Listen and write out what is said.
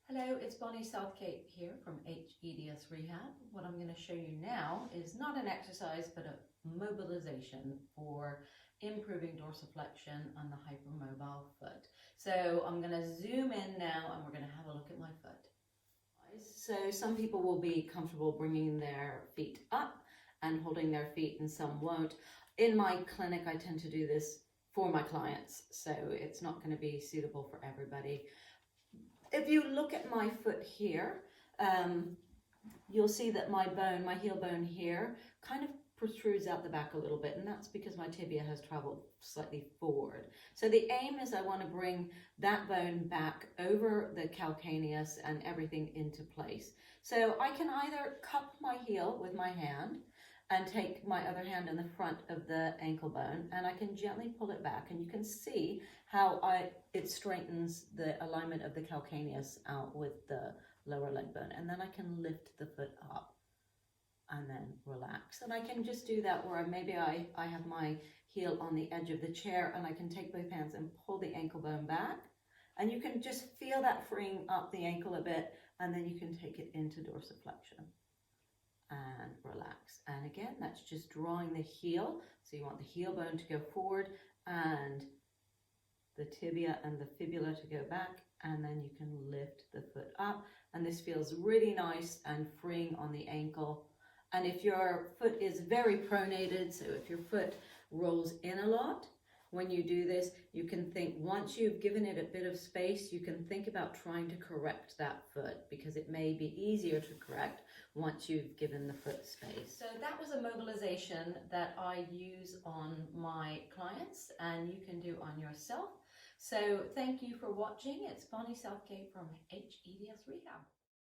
Hello, it's Bonnie Southgate here from hEDS Rehab. What I'm going to show you now is not an exercise but a mobilization for improving dorsiflexion on the hypermobile foot. So I'm going to zoom in now and we're going to have a look at my foot. So some people will be comfortable bringing their feet up and holding their feet and some won't. In my clinic I tend to do this for my clients, so it's not going to be suitable for everybody. If you look at my foot here, you'll see that my heel bone here, kind of protrudes out the back a little bit, and that's because my tibia has traveled slightly forward. So the aim is I want to bring that bone back over the calcaneus and everything into place. So I can either cup my heel with my hand and take my other hand in the front of the ankle bone, and I can gently pull it back, and you can see how it straightens the alignment of the calcaneus out with the lower leg bone, and then I can lift the foot up and then relax. And I can just do that where maybe I have my heel on the edge of the chair and I can take both hands and pull the ankle bone back, and you can just feel that freeing up the ankle a bit, and then you can take it into dorsiflexion and relax. And again, that's just drawing the heel. So you want the heel bone to go forward and the tibia and the fibula to go back, and then you can lift the foot up. And this feels really nice and freeing on the ankle. And if your foot is very pronated, so if your foot rolls in a lot, when you do this, you can think, once you've given it a bit of space, you can think about trying to correct that foot, because it may be easier to correct once you've given the foot space. So that was a mobilization that I use on my clients and you can do on yourself. So thank you for watching. It's Bonnie Southgate from hEDS Rehab.